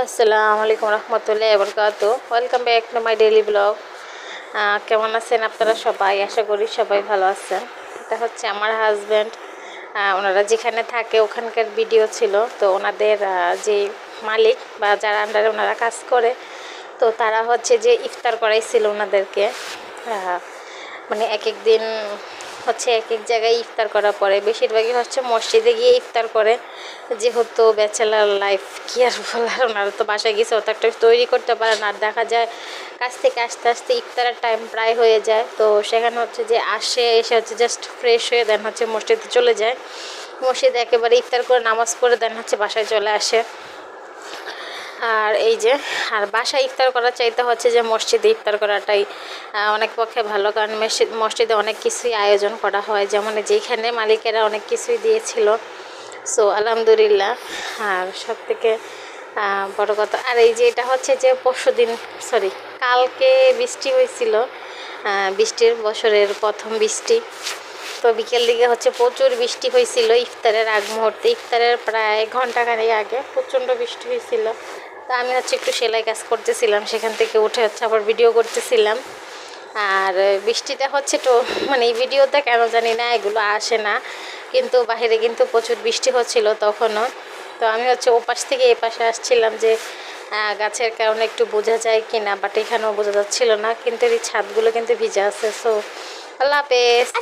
আসসালামু আলাইকুম রহমতুল্লাহি ওয়া বারাকাতুহু। Welcome back to my daily blog. কেমন আছেন আপনারা সবাই? আশা করি সবাই ভালো আছেন। এটা হচ্ছে আমার হাজব্যান্ড, ওনারা যেখানে থাকে ওখানকার ভিডিও ছিল। তো ওনাদের যে মালিক বা যারা আন্ডারে ওনারা কাজ করে, তো তারা হচ্ছে যে ইফতার করাইছিল ওনাদেরকে। মানে এক এক দিন হচ্ছে এক এক জায়গায় ইফতার করার পরে বেশিরভাগই হচ্ছে মসজিদে গিয়ে ইফতার করে, যেহেতু ব্যাচেলার লাইফ কি আর বলার, ওনারা তো বাসায় গেছে অত একটা তৈরি করতে পারে না। আর দেখা যায় কাছ থেকে আস্তে আস্তে ইফতারের টাইম প্রায় হয়ে যায়, তো সেখানে হচ্ছে যে এসে হচ্ছে জাস্ট ফ্রেশ হয়ে দেন হচ্ছে মসজিদে চলে যায়। মসজিদে একেবারে ইফতার করে নামাজ পড়ে দেন হচ্ছে বাসায় চলে আসে। আর এই যে আর বাসায় ইফতার করার চাইতে হচ্ছে যে মসজিদে ইফতার করাটাই অনেক পক্ষে ভালো, কারণ মসজিদে অনেক কিছুই আয়োজন করা হয়, যেমন যেখানে মালিকেরা অনেক কিছুই দিয়েছিল। সো আলহামদুলিল্লাহ। আর সব থেকে বড় কথা, আর এই যে এটা হচ্ছে যে কালকে বৃষ্টি হয়েছিল, বৃষ্টির বছরের প্রথম বৃষ্টি। তো বিকেল দিকে হচ্ছে প্রচুর বৃষ্টি হয়েছিল ইফতারের আগ মুহূর্তে, ইফতারের প্রায় ঘন্টাখানেক আগে প্রচণ্ড বৃষ্টি হয়েছিল। তা আমি হচ্ছে একটু সেলাই কাজ করতেছিলাম, সেখান থেকে উঠে হচ্ছে আবার ভিডিও করতেছিলাম। আর বৃষ্টিটা হচ্ছে তো মানে এই ভিডিওতে কেন জানি না এগুলো আসে না, কিন্তু বাইরে কিন্তু প্রচুর বৃষ্টি হচ্ছিল তখনও। তো আমি হচ্ছে ওপাশ থেকে এ পাশে আসছিলাম যে গাছের কারণে একটু বোঝা যায় কি না, বাট এখানেও বোঝা যাচ্ছিল না, কিন্তু এই ছাদগুলো কিন্তু ভিজে আছে। সো আল্লাহ হাফেজ।